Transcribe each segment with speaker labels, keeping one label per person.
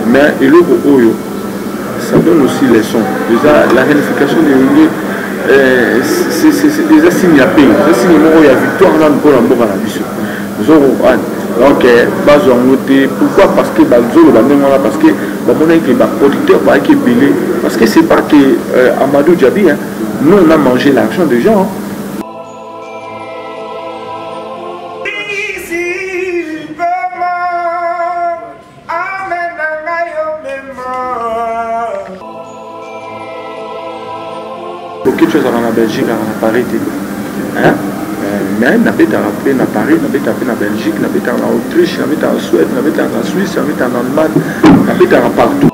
Speaker 1: Mais et l'autre Oyo, ça donne aussi les sons. Déjà, la réunification de Wenge, c'est déjà signé à paix. C'est signé il y a victoire dans le pôle en bas à la biche. Donc, pourquoi? Parce que parce que les producteurs qui est belé. Parce que c'est pas que Amadou Djabi, hein, nous on a mangé l'argent des gens. Hein. Quelque chose en Belgique, en Paris, hein? Mais n'a pas été à Paris, n'a pas été en Belgique, n'a pas été en Autriche, n'a pas été en Suède, n'a pas été en Suisse, n'a pas été en Allemagne, n'a pas été partout.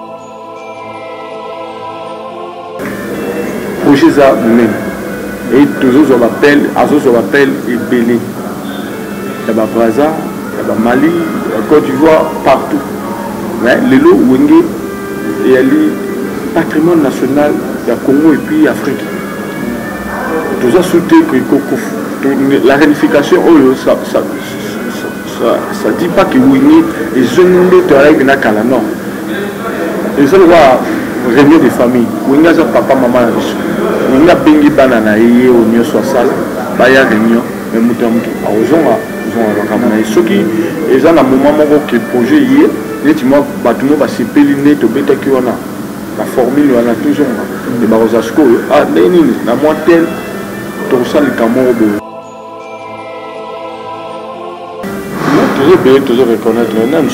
Speaker 1: Projet ça même. Et toujours on appelle et Bénin. Il y a Brazza, il y a Mali, Côte d'Ivoire, partout. Mais les lots Wenge et le patrimoine national du Congo et puis Afrique. Tout ça soutient que la réunification, ça dit pas que Wenge est jeune de travail na kala non. Ils ont réunion des familles. Wenge a papa maman. On a bengi banana et au mieux soit sale. Baya réunion. Mais mutamki. Ils ont ramené ceux qui ils ont un moment que projet hier. Nettement bâtiment va se péline to beta qui on a. La formule on a toujours. Les barosasco ah neni na moitié tout ça le camoro. Toujours reconnaître même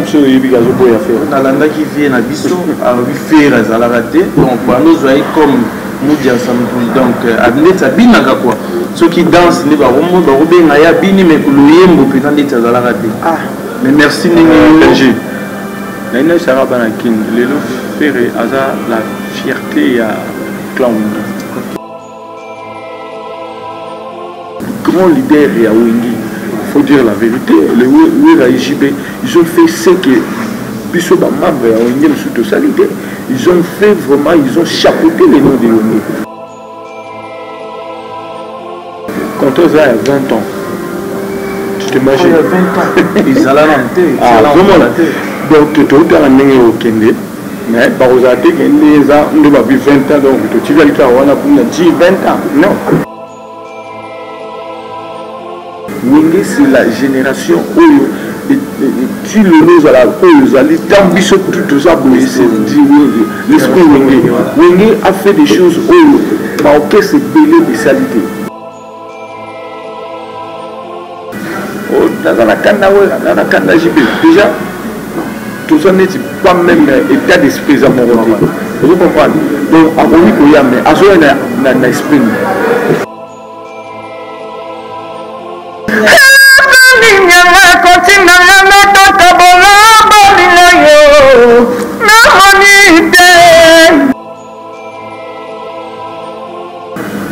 Speaker 1: sur il y a faire
Speaker 2: nalanda qui vient à biso à faire à la raté donc nous voyons comme nous dit ensemble donc à binaka quoi ceux qui dansent les baromo barobe ngaya bini mais kuluyembo peut être à la raté ah mais merci Nengi
Speaker 1: Nene Sarah Banakin les lots faire la fierté à clown grand leader et à Wenge. Il faut dire la vérité, les Ouira IJB, ils ont fait ce que Bissot membre à Wenge sous totalité. Ils ont fait vraiment, ils ont chapeauté les noms de Wenge. Quand on a 20 ans, tu t'imagines?
Speaker 2: 20 ans, ils allaient l'enterrer.
Speaker 1: Ah, vraiment. Donc, tu es en train de Kende, mais par aux athées, les gens ne va plus 20 ans, donc tu vas le faire, on a dit 20 ans. Non. Wenge c'est la génération où tu le nous à la où allez t'ambition tout ça pour l'esprit Wenge. Wenge a fait des choses où Marocain c'est belé de salité. Oh dans la canne JB déjà tout ça n'est pas même état d'esprit à mon côté. Vous comprenez? Donc à Wenge il y a mais à ce moment na esprit.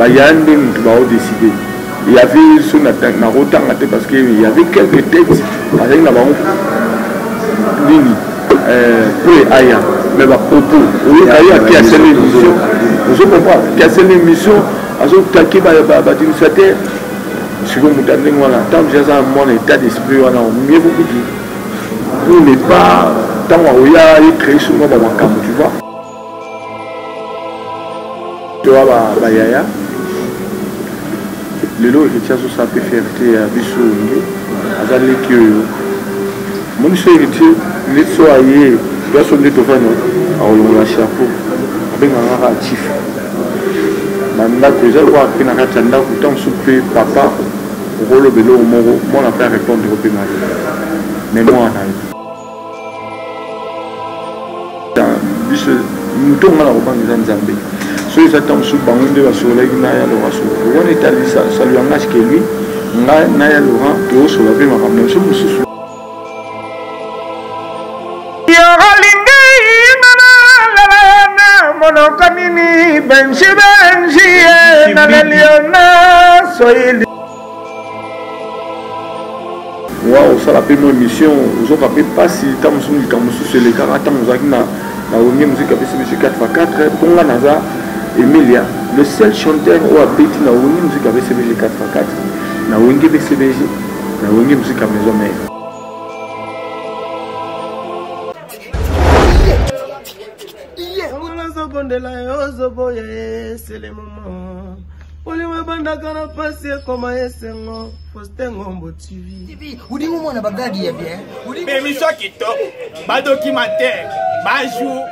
Speaker 1: Il y a un qui va décider. Il y avait ce parce qu'il y avait quelques textes avec la banque Nini pour Aya, mais ma propos, Aya qui a scellé l'émission, je comprends, qui a scellé l'émission, à ce qui a d'initiateur, si vous me donnez tant que j'ai un état d'esprit, on a mieux beaucoup dit. Vous n'êtes pas tant qu'il y a écrit sur moi dans ma cam, tu vois. Tu vois, Yaya. Le lot est sur sa fierté à Bissou. Azali que mon héritier, les soyez, personne ne te fait non. Alors on a chapeau. Avec un actif. Nanda que j'ai voir que n'a tanda pourtant souper papa rôle de l'eau moro. Moi on a fait répondre au pénal. Mais moi on a. Bissou, nous tombons dans le banc de Zambie. Ceux qui attendent sous banc de la soleil, Naya Laurent. On est allé ça lui engage que lui, Naya Laurent, qui est au soleil, m'a ramené sur le sous. Wow, ça la première émission, vous avez pas si tant sur les caractères, vous avez la musique avec ce 4x4, pour la NASA. Emilia, le seul chanteur où habite na Wenge musique avec CBG 4x4, na Wenge avec CBG, na Wenge musique à maison mère.
Speaker 3: bondela yozo boye c'est le moment. Oliwe bandaka na pasi koma yesengo Faustin Ngombo TV.
Speaker 4: Udi mwana bagadi ya bien.
Speaker 5: Mais mission kito, ba documentaire, ba jour.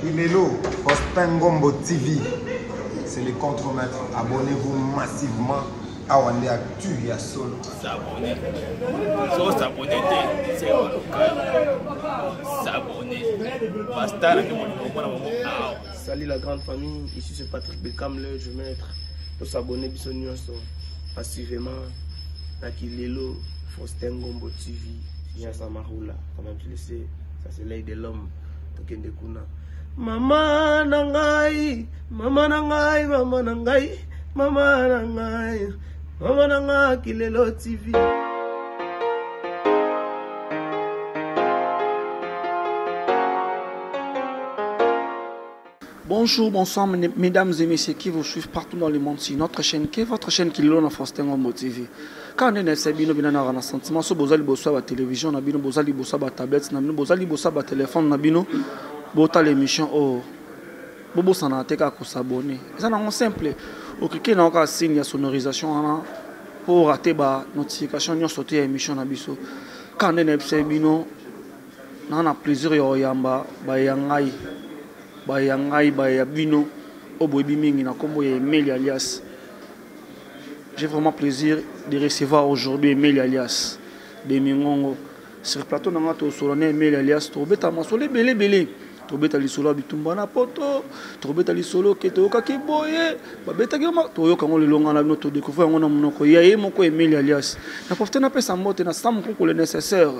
Speaker 6: Kilelo, Faustin Ngombo TV. C'est le contre-maître. Abonnez-vous massivement à Wande Actu ya solo.
Speaker 5: S'abonner. So s'abonner, c'est local. S'abonner. Basta la
Speaker 3: Salut la grande famille, ici c'est Patrick Beckham, le je maître. Pour s'abonner, passivement à Kilelo, Faustin Ngombo TV, Yasa Maroula, quand même tu le sais, ça c'est l'œil de l'homme, Tokende Kuna. Mama nangai, mama nangai, mama nangai, mama nangai, mama nangai, Kilelo TV.
Speaker 7: Bonjour, bonsoir mesdames et messieurs qui vous suivent partout dans le monde sur notre chaîne, qui est votre chaîne qui est Faustin Ngombo TV. Quand on est bino bina na sentiment so bozali boso ba télévision na bino bozali boso ba tablette na bino bozali boso ba téléphone na bino bota l'émission oh bobo sana teka ko s'abonner. Ça na simple. O cliquer na ka signe ya sonorisation pour rater ba notification nyo sauter émission na biso. Quand on est bino na plaisir yo yamba ba yangai Bayangai Bayabino Oboebi Mingi na kombo ya Emeli alias. J'ai vraiment plaisir de recevoir aujourd'hui Emeli alias de Mingongo. Sur le plateau nanga to solone Emeli alias to beta masole belé to beta li solo bitumba na poto to beta li solo ke to ka ke boye ba beta ke ma to yo kango le longa na bino to découvrir ngona monoko ya ye moko Emeli alias. Na profiter na pesa mbote na sam ko le nécessaire.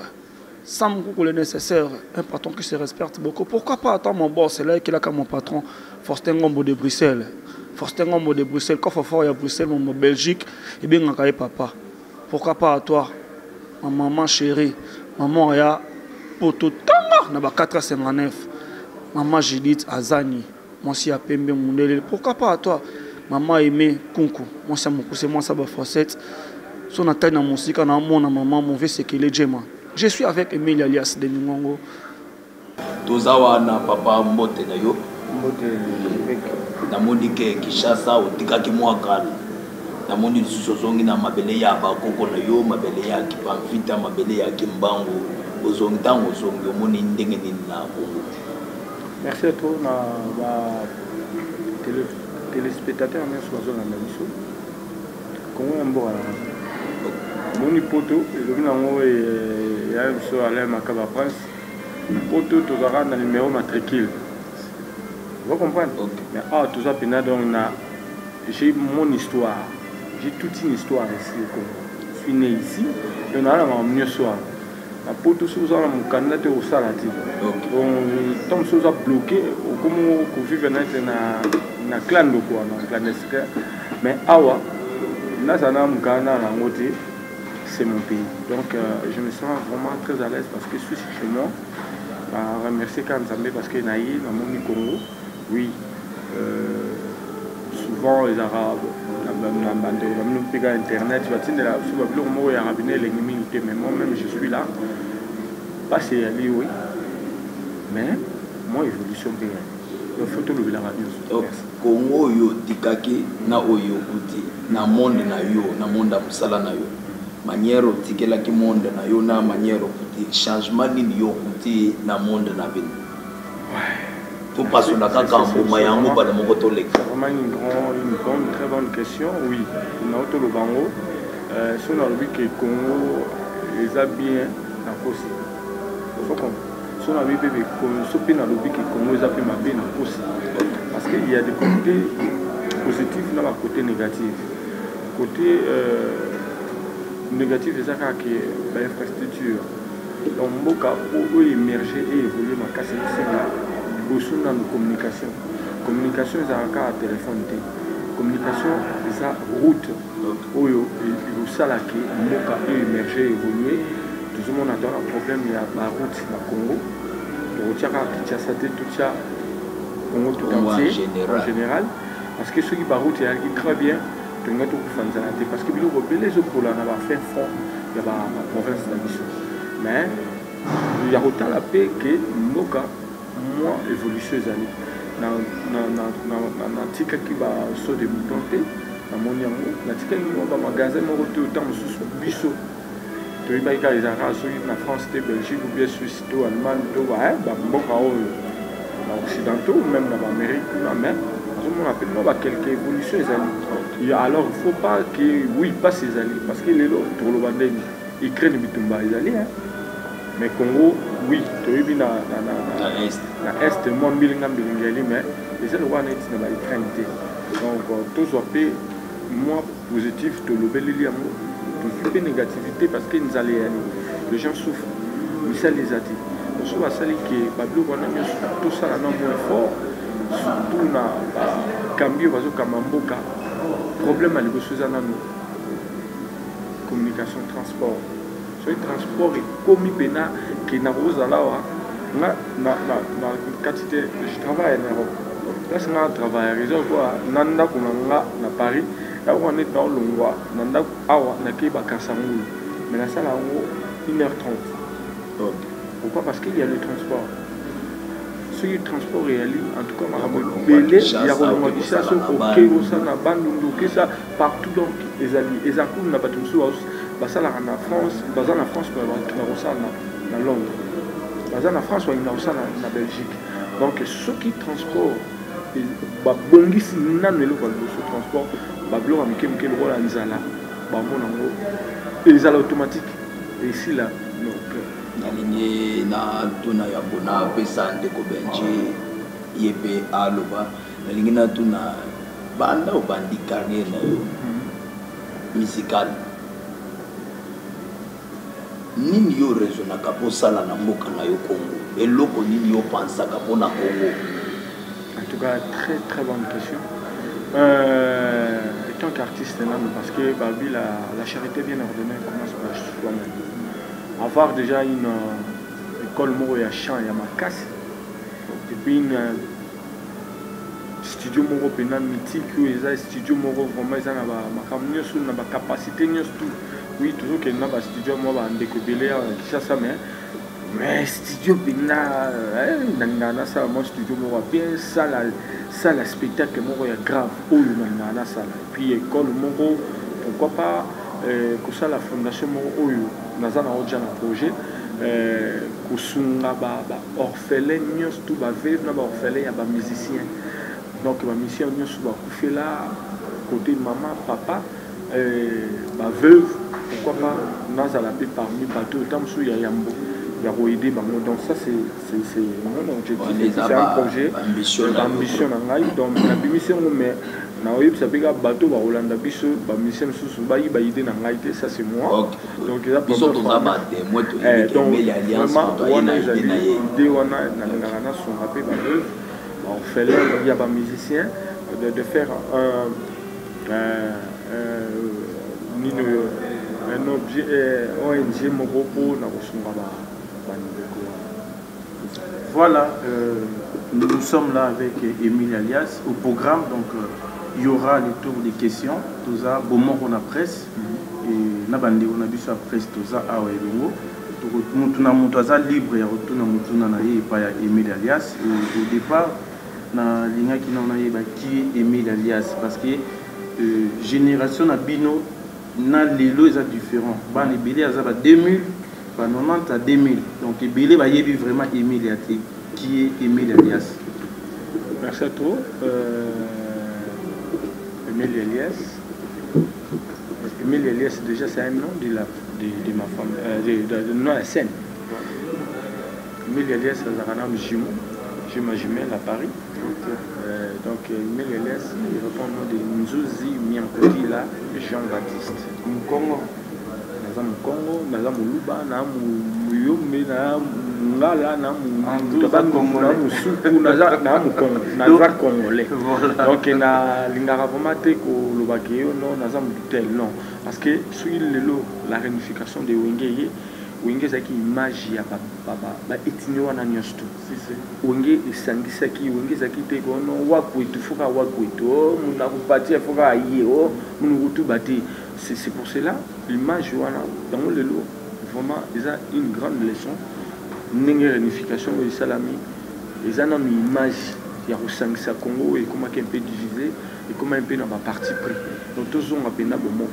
Speaker 7: Sam Koukou le nécessaire, un patron qui se respecte beaucoup. Pourquoi pas attendre mon boss, c'est là qu'il a comme mon patron, Faustin Ngombo de Bruxelles. Faustin Ngombo de Bruxelles, quand il faut à Bruxelles, mon Belgique, et bien on papa. Pourquoi pas à toi, ma maman chérie, maman ya poto tanga, na ba 459, maman Judith Azani, moi si à Pembe Mundele. Pourquoi pas à toi, maman aimée Kunku, moi si à mon poussé, moi ça va facette. Son attaque dans mon musique, na mon maman, mon vieux c'est qu'il est Djema. Je suis avec Emeli alias de Mingongo.
Speaker 8: Tozawa na papa mbote na yo.
Speaker 1: Mbote
Speaker 8: na moni ke Kishasa otika ki mwakala. Na moni lusozongi na mabele ya bakoko na yo, mabele ya Kipamfita, mabele ya Kimbangu. Ozongi tango ozongi omoni ndenge nini na Congo.
Speaker 1: Merci à toi na téléspectateurs merci à la mission. Congo mboka. Moni poto, il y a un soir à Makaba Prince. Poto, tu auras dans le numéro matricule. Vous comprenez? Mais tout ça, j'ai mon histoire. J'ai toute une histoire ici. Je suis né ici. Et on a mieux soir. La poto, sous mon candidat au salati. On tombe sous bloqué. Comme on vit dans un clan de quoi, dans un clandestin. Mais awa, là, ça n'a pas de c'est mon pays. Donc je me sens vraiment très à l'aise parce que je suis chez moi. Je remercie Kanzambe parce que Naï, dans mon Congo, oui, souvent les Arabes, dans Internet, tu vas dire mais moi-même je suis là. Pas c'est Ali, oui. Mais moi, évolution pays. Il faut tout le la radio.
Speaker 8: Congo yo tikaki na oyo kuti na monde na yo na monde musala na yo. Manière tikela ki monde na yo na manière kuti changement ni yo kuti na monde na bino. Ouais. Tout passe na kaka mboma yango ba moko to lek.
Speaker 1: Vraiment une très bonne question. Oui, na auto le bango si on a vu que Congo les a bien na kosi. Faut qu'on si on a vu bébé sopi na lobby que Congo les a bien na kosi. Parce qu'il y a des côtés positifs et des côtés négatifs. Côté négatif, c'est ça qui est l'infrastructure. Donc, Mboka, pour émerger et évoluer, c'est dans la communication. Communication, c'est un téléphone. Communication, c'est la route. Où il y a Mboka émerger et évoluer. Tout le monde a un problème, il y a la route dans le Congo. Il y a tout ça. Tout entier, en général, parce que ceux qui par route, ils très bien, parce que les autres pour la fait fort, il y a la province de la mission. Mais il y a autant la paix que Moka, moi évolution ezali natikaki baso de mouton te namoni yango natikaki mwa bamagasin moko te otan mosusu biso toyebaki kaka ezalaka soki na France te Belgique ou bien Suisse to Allemagne to bamboka oyo baoccidentaux ou même na baamérique kuna mais azomona mpe mwa bakelke évolution ezali alors il faut pas que oui passe ezali parce que lelo toloba ndeni Ukraine bitumba ezali mais Congo oui toyebi na est mwa mbilinga eli mais eza lokwa neti na baUkraine te donc tozwa mpe mwa positif tolobeleli yango tozwi mpe négativité parce que nzala eyali les gens souffrent misala eza te so basali ke babiloko wana nyonso tosala na moins fort surtout na bakambi oyo bazokamba mboka problème ya liboso eza nano communication transport soki transport ekomi mpena ke nakozala awa nga na kati te je travaille en Europe place nga travaille réserve quoi na ndako na nga na Paris ndako wana neti naolongwa na ndako awa nakei bakasangulu mais nasala yango 1h30 pourquoi parce qu'il y a le transport soki transport eyali en tout cas makambo ebele ya kolongwa bisaso okei osala na bandundu okesa partout donc ezali eza kulu na bato mosusu basalaka na France baza na France na kosala na Londres baza na France balinga kosala na Belgique donc soki transport babongisi nano eloko ya liboso transport babiloko ya mike mike lokola nzala bamona yango ezala automatique esila donc
Speaker 8: nalingi na tuna ya bona apesa ndeko benji ye mpe aloba nalingi na tuna banda obandi carrière na yo musical nini yo raisonnaka mpo osala na mboka na yo Congo eloko nini yo pensaka mpo na Congo?
Speaker 1: En tout cas, très très bonne question. Étant qu'artiste, parce que Babi, la charité bien ordonnée commence par soi-même. Avoir déjà une école moro ya chant ya makasi et puis une studio moro pena mythique où ils studio moro vraiment ils ont ma sur na capacité tout oui toujours que na ba studio moi ba ndeko belé ça mais studio pena na ça mon studio moro bien ça la spectacle moro ya grave où na ça et puis école moro pourquoi pas que ça la fondation moro oyo nazana oja na projet kusunga ba orphelin nyos tout ba veuve na ba orphelin ya ba musicien donc ba musicien nyos ba kufela côté maman papa ba veuve pourquoi pas nazala pe parmi bateau tam sou ya yambo ya roide bango donc ça c'est mon objectif c'est un projet d'ambition na ngai donc na bimission mais na oyeb ça pega bateau ba Rolanda biso ba mission sous ba idée na ngai te ça c'est moi donc ça
Speaker 8: biso to za ba de moi to mais l'alliance to ina
Speaker 1: idée wana na son rappé ba veuve on fait là il y a ba musicien de faire un objet ONG moko na kosunga ba.
Speaker 2: Voilà, nous sommes là avec Émile Alias au programme, donc il y aura le tour des questions, tout ça, bon on a presse, et nabandi on a vu ça presse tout ça à Ouelongo, tout na libre et tout na pas Émile Alias. Au départ, na ligne qui n'a qui est Émile Alias parce que génération na bino na lelo est différent, ban les bélé à 2000. 90 à 2000. Donc, Belé va y avoir vraiment Émile qui est Émile Alias.
Speaker 1: Merci à toi. Émile Alias. Émile Alias, déjà, c'est un nom de ma femme, de nom à la scène. Émile Alias, c'est un nom jumeau. J'ai ma jumelle à Paris. Donc, Émile Alias, il répond au nom de Nzouzi Miankoti, là, Jean-Baptiste. Congo. Naza Congo, naza Muluba, na Muyombe, na Ngala, na Mutabango, na Musuku, naza Congolais. Donc na lingara vraiment te ko lobakeo non naza mutel non parce que sur la réunification de Wenge Wenge zaki image ya ba etini wana nyosto Wenge esangisaki Wenge zaki te ko no wakwetu foka wakwetu muna kupatia foka aye o munu kutu bati. C'est pour cela l'image dans le lot vraiment ils ont une grande leçon une réunification de salami ils ont une image. Il y a au Congo et comment un peu divisé et comment un peu dans ma partie pris. Donc tous on a peine à bon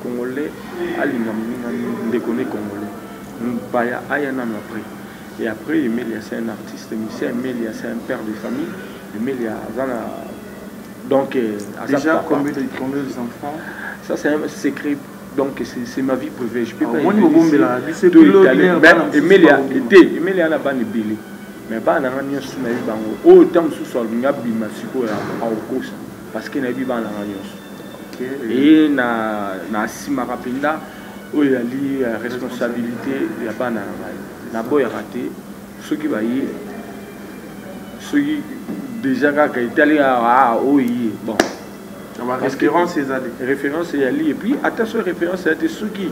Speaker 1: Congolais, on déconne Congolais. On baya ayana après. Et après Emilia c'est un artiste musicien, Emilia c'est un père de famille, Emilia Zana. Donc
Speaker 2: déjà combien d'enfants?
Speaker 1: Ça c'est un secret. Donc c'est ma vie privée. Je peux pas. Emilia Emilia n'a pas de billet. Mais pas na ngani su na bango o tam su so ngabi masiko ya aokosa parce que na bi ba na ngani et na sima rapinda o ya li responsabilité ya ba na na boya raté ceux qui va y ceux qui déjà ka itali a o yi bon
Speaker 2: référence ces années
Speaker 1: référence ya li et puis attention référence ya te ceux qui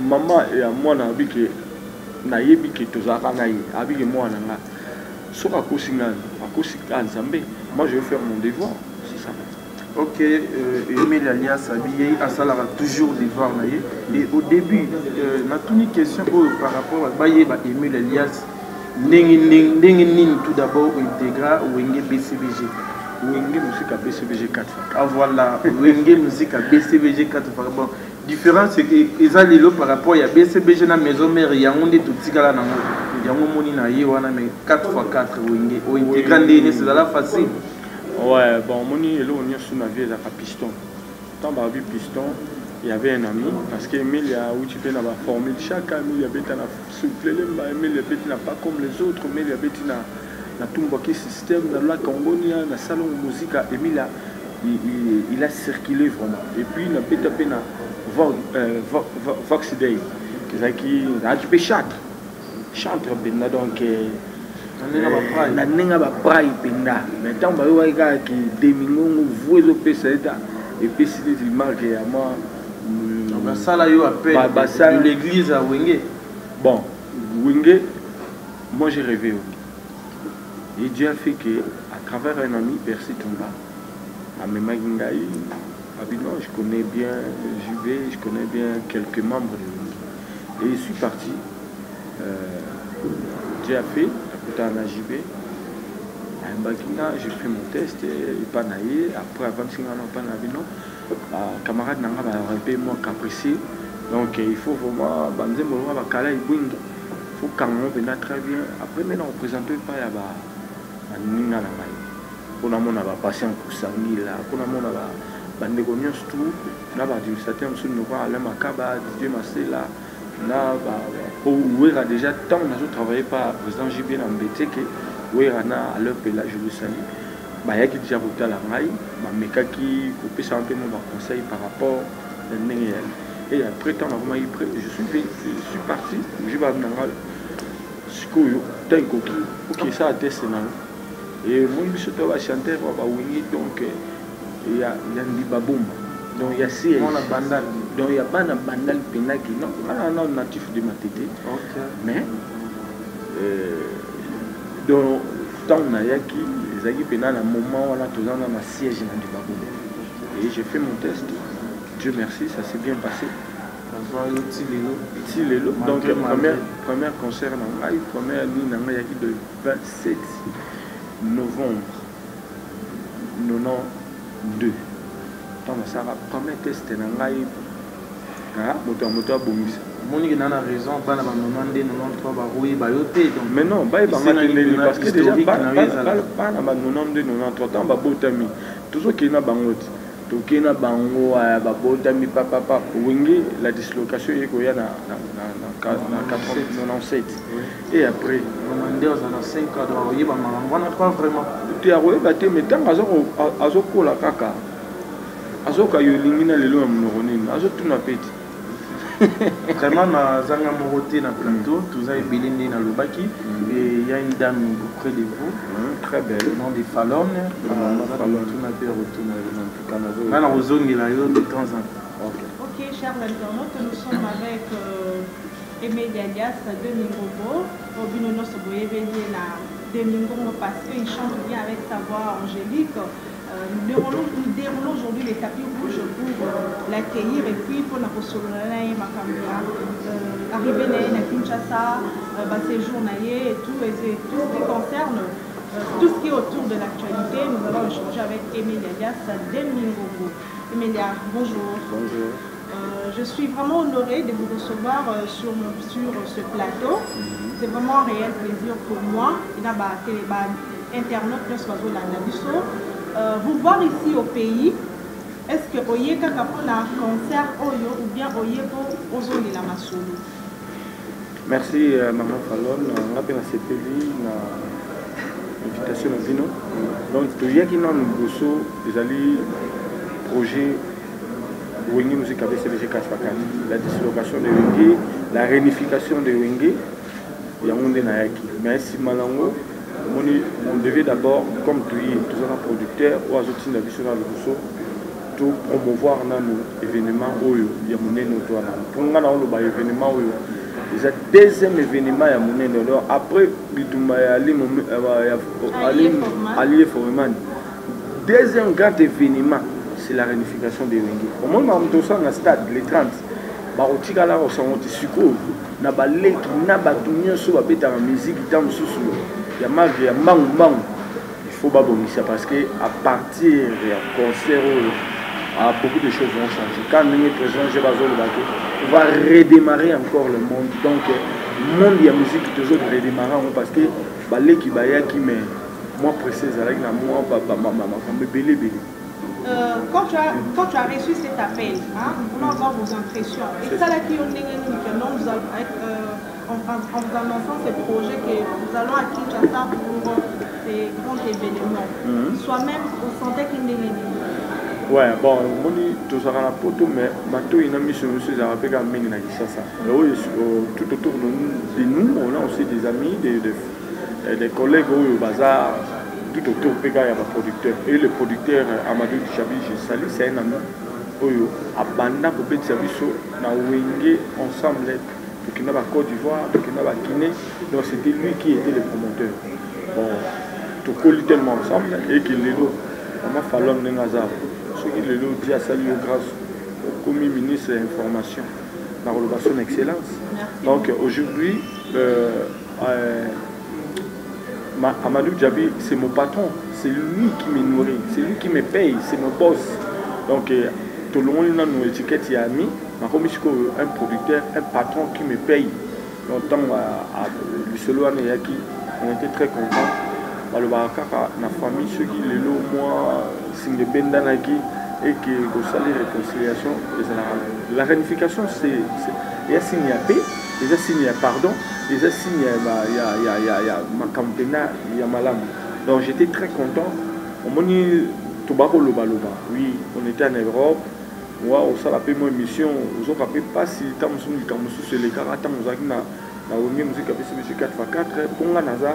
Speaker 1: maman et à moi na bi que na yebi que tozaka na yi abi que moi na moi je vais faire mon devoir, c'est ça.
Speaker 2: Ok, Emile Alias Abiyei Asalara toujours devoir. Et au début, ma toute question par rapport à Emile Alias, tout d'abord intégra Wenge BCBG.
Speaker 1: Wenge musique à BCBG 4 fois.
Speaker 2: Ah voilà, Wenge musique à BCBG 4 fois. Bon, différence c'est que ils ont par rapport à BCBG na maison mère Yaoundé tout tigala na Yaoumoni na Yewana mais 4x4 Wenge au intégré c'est la facile.
Speaker 1: Ouais, bon moni elo on y sur ma vie à piston. Tant ba vu piston, il y avait un ami parce que Emile il a où tu peux na ba formule chaque ami il y avait na souple lemba Emile il n'a pas comme les autres mais il y avait na tumboki système na la Congonia na salon de musique Emile il a circulé vraiment et puis il a pété na Vox Day qui a tu peux chanter ben donc na ninga ba prai penda mais tant ba wa ka ki demingo vuezo pesa eta et puis c'est des marques à moi
Speaker 2: ça là yo appelle de l'église à Wenge.
Speaker 1: Bon Wenge moi j'ai rêvé et Dieu a fait que à travers un ami Percy Tumba à Memagingai Abidjan, je connais bien JB, je connais bien quelques membres de Wenge et je suis parti Dieu a fait à JB j'ai fait mon test et pas naïe après avant de pas naïe camarade n'a pas rappelé moi capricieux donc il faut vraiment banzer mon roi bakala ibwing faut quand on venait très bien après maintenant on présente pas ya ba ninga na mai on a mon aba patient pour sangila on a mon aba bande cognos tout na ba du certain sur nous voir la makaba Dieu Marcela là pour ouvrir déjà tant on a travaillé par président JB na mbete que ouvrir na à leur là je le salue bah yaki déjà voté la maille bah meka qui couper ça un peu mon conseil par rapport à Néel et après tant on a je suis parti je vais dans sikoyo tanko qui OK ça a testé na et moi je suis toi chanter va wingi donc il y a Ndibabumba donc il y a c'est donc il y a pas de bandal penaki non non natif de Matete mais donc tant on a yaki les agis pénal à moment on a toujours dans ma siège dans Ndibabumba et j'ai fait mon test Dieu merci ça s'est bien passé donc première concert dans live première nuit dans yaki de 27 novembre 92 tant ça va premier test dans ngai moto bomisa
Speaker 2: moni na raison pas na 92 93 ba roué ba yoté donc
Speaker 1: mais non ba parce que déjà pas na 92 93 tant ba botami toujours qui na bangoti to qui na bango ba botami papa wingi la dislocation yeko ya na 97 et après
Speaker 2: on a 5 ans de ba mangwana pas vraiment
Speaker 1: tu as rebatté mais tant azo la kaka azoka yolingina lelo ya mnoronini azotuna peti
Speaker 2: vraiment na zanga moroté na plateau tout ça ebelende na lobaki et il y a une dame près de vous
Speaker 1: très belle
Speaker 2: nom de Fallon tuna pe retourna en tout cas na ozongela yo de temps en temps.
Speaker 9: OK chers internautes nous sommes avec Emile Alias Domingo Robino Nosso Boyeveli na Domingo parce qu'il chante bien avec sa voix angélique. Nous déroulons aujourd'hui les tapis rouges pour l'accueillir et puis pour la arriver à Kinshasa, séjour et tout ce qui concerne tout ce qui est autour de l'actualité. Nous allons échanger avec Emilia Dias Demingongo. Emilia, bonjour.
Speaker 1: Bonjour.
Speaker 9: Je suis vraiment honorée de vous recevoir sur ce plateau. C'est vraiment un réel plaisir pour moi. Internaute vous voir ici au pays. Est-ce que vous avez un concert ou bien vous avez la masolo?
Speaker 1: Merci Maman Fallon. On a fait la CPI, l'invitation à Vino. Donc, il y a qui ont des projets Wenge Musique avec CBG 4x4. La dislocation de Wenge, la réunification de Wenge, il y a un Nayaki. Mais si Malango, on devait d'abord, comme tous les producteurs ou Azotine National Rousseau, tout promouvoir nos événements où il y a mon événement. Pour nous, on a un événement où il y a un deuxième événement à mon événement. Après, Allié Foreman. Deuxième grand événement, c'est la réunification des Wenge. Au moment où on est dans le stade, les 30, il y a un sucre, il y a un musique, il y a il faut pas bonner ça parce que à partir du concert, beaucoup de choses vont changer. Quand le président on va redémarrer encore le monde. Donc, le monde de la musique est toujours redémarrer parce que les qui mais moi précise avec moi
Speaker 9: quand tu as reçu cet appel, on va avoir vos impressions. Et ça là qui on nous en vous annonçant ces projets que nous allons à Kinshasa pour ces grands événements. Soi-même, on sentait qu'il n'y avait.
Speaker 1: Ouais, bon, on dit tout ça dans la photo, mais maintenant il y a mis sur monsieur Zarapé à Mini Kinshasa. Tout autour de nous, on a aussi des amis, des collègues au bazar, tout autour de nos producteurs. Et le producteur Amadou Chabi, c'est un ami. À Banda pour faire service na Wenge ensemble. Qui n'a pas Côte d'Ivoire, qui n'a pas Guinée, donc c'était lui qui était le promoteur. Bon, tout colle tellement ensemble et qu'il est là. On a fallu un hasard. Ce qui est là, dit à saluer grâce au commis ministre de l'Information, la relation d'excellence. Donc aujourd'hui, Amadou Djabi, c'est mon patron, c'est lui qui me nourrit, c'est lui qui me paye, c'est mon boss. Donc tout le monde a nos étiquettes et amis. Un producteur, un patron qui me paye. Longtemps à Lucelo Aneyaki, on était très contents. La famille, ceux qui les lots, moi, signe de Bendanaki et qui ont salé réconciliation. La réunification, c'est. Il y a signé à paix, il y a signé à pardon, il y a signé à ma campagne, il y a malam. Donc j'étais très content. On m'a dit Tobacco Loba. Oui, on était en Europe. Moi, on s'est appelé mon émission, on s'est appelé pas si tant sur les caractères, nous avons la musique avec CBG 4x4, Ponga Naza,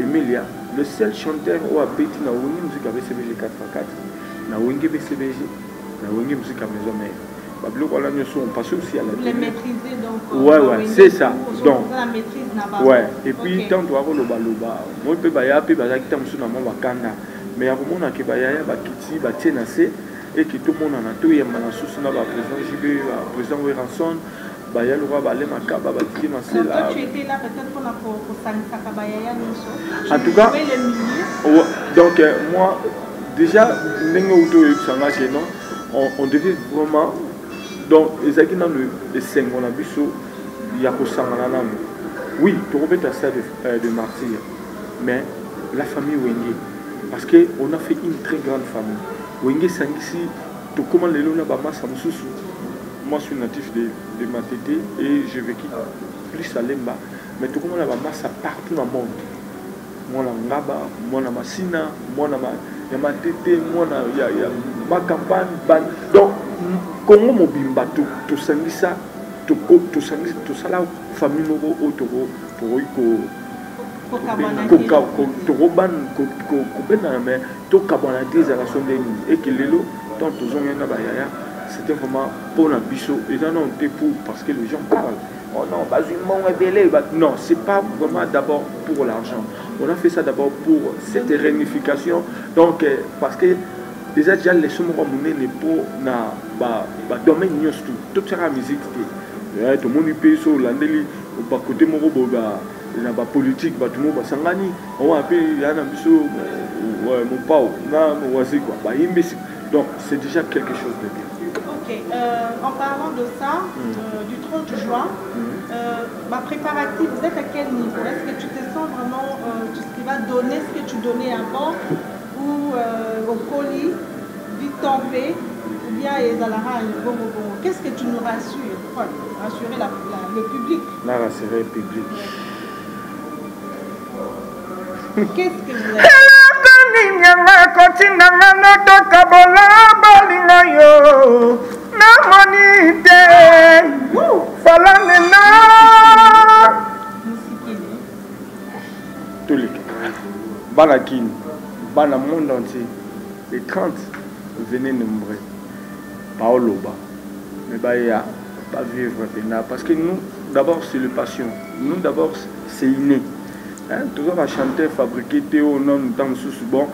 Speaker 1: Emilia, le seul chanteur qui a pété la musique avec CBG 4x4, na Wenge BCBG, na Wenge musique à maison mère. Bablo voilà nous sommes passés aussi à la télé.
Speaker 9: Les maîtriser donc.
Speaker 1: Ouais, c'est ça. Donc.
Speaker 9: La maîtrise n'a pas.
Speaker 1: Ouais. Et puis tant toi le baloba, moi peut baya pe bazaki tant sur na mon bakanda, mais à mon ke baya ba kiti ba tienase. Et que tout le monde en a tout, il y a un souci dans le président JB, le président Weranson, il y a le roi Balé Makaba, il y a
Speaker 9: tu étais là peut-être pour Sanisa Kabayaya Niso.
Speaker 1: En tout cas, donc moi, déjà, on devait vraiment. Donc, les gens qui ont le 5, on a vu ça, il y a que ça. Oui, tu remets ta salle de martyr, mais la famille Wenge, parce qu'on a fait une très grande famille. Wenge Sangisi, tout comment les lois là-bas, moi je suis natif de Matete et j'ai vécu plus à Lemba, mais tout comment là-bas, ça partout dans le monde. Moi, la Ngaba, moi, la Massina, moi, la Matete, moi, il y a ma campagne, donc, Congo Mobimba, tout Sangisa, tout ça là, famille Nogo, Otoro, pour c'était vraiment pour la biseau et non pour parce que les gens parlent. Oh non, non, c'est pas vraiment d'abord pour l'argent. On a fait ça d'abord pour cette réunification. Donc parce que déjà les sommes ramenées pour na domaine tout ça la musique tout le monde paye sur l'andeli au côté moro na ba politique ba tout le monde basangani on appelle yana biso mon pao na wasi quoi ba imbécile. Donc c'est déjà quelque chose de bien.
Speaker 9: Ok, en parlant de ça, du 30 juin, ma préparatif, vous êtes à quel niveau? Est-ce que tu te sens vraiment, tu vas donner ce que tu donnais avant, ou au colis, vite tombé, ou bien bon. Qu'est-ce que tu nous rassures? Quoi, rassurer le public?
Speaker 1: La rassurer le public.
Speaker 9: Qu'est-ce que vous avez?
Speaker 1: Banakine, Bana monde entier, les 30 venez nombreux. Paoloba, mais bah il y a pas vivre parce que nous d'abord c'est le passion, nous d'abord c'est inné. Tout ça va chanter, fabriquer Théo, non, nous sous bon.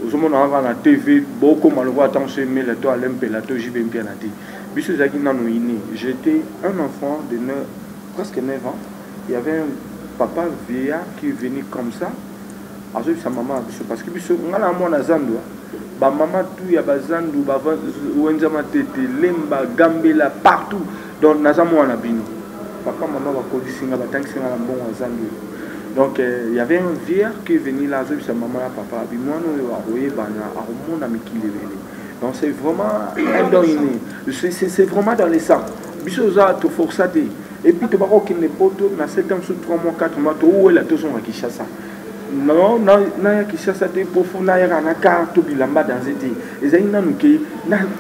Speaker 1: Aux hommes on a la TV, beaucoup mal voir tant ce mais la toi l'MP la toi j'y vais bien la télé. Biso Zaki nano inné. J'étais un enfant de presque 9 ans. Il y avait un papa vieillard qui venait comme ça. Avec sa maman, parce que biso on a la moi na Zandu. Ba maman tout il y a ba Zandu, ba Wenzama Tete, Lemba, Gambela partout. Donc nazamo on a bino. Papa maman va codisinga ba tank singa la bon Zandu. Donc il y avait un vieillard qui est venu là, sa maman et papa. Donc c'est vraiment un don inné. C'est vraiment dans les sangs. Et puis tu vas voir qu'il n'est pas tout, dans 7 ans, 3 mois, 4 mois, tu vois la toison à Kishasa. Non, na Kishasa te profond na yana carte bilamba dans été. Et ça n'a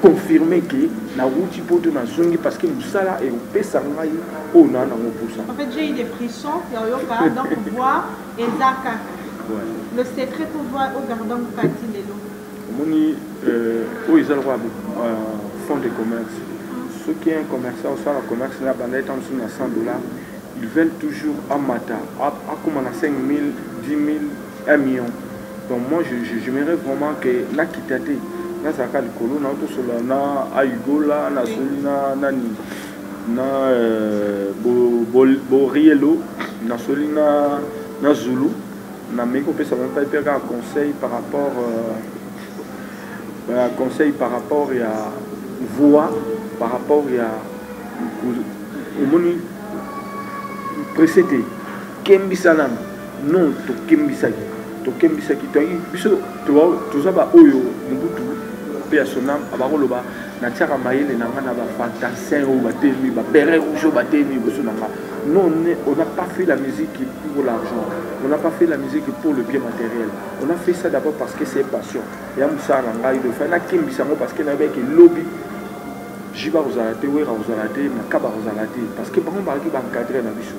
Speaker 1: confirmé que na route poto na zungi parce que musala et pesa ngai o na na mopusa.
Speaker 9: En fait, j'ai eu des frissons yoka donc voir ezaka. Le secret pour voir au gardon kati lelo.
Speaker 1: Moni o izalwa fond de commerce. Ceux qui ont un commerçant soit le commerce là bandait en dessous de 100 $, ils veulent toujours à mata à comme on a 5 000, 10 000, 1 million. Donc moi j'aimerais vraiment que na kitate na saka likolo na to solo na aigola na solina nani na rielo na solina na zulu na meko pesa même pas faire un conseil par rapport à voix par rapport à au moni précédé kembisanam non to kembisaki to biso to za ba oyo mubutu pe sonam abakoloba na tiaka mayele na ngana ba fantassin ou ba temi ba pere rouge ba temi boso na non on n'a pas fait la musique pour l'argent, on n'a pas fait la musique pour le bien matériel, on a fait ça d'abord parce que c'est passion. Ya musa na ngai de fa na kembisango parce que na avec lobby jiba rozalate wera rozalate makaba rozalate parce que par exemple ba encadrer na biso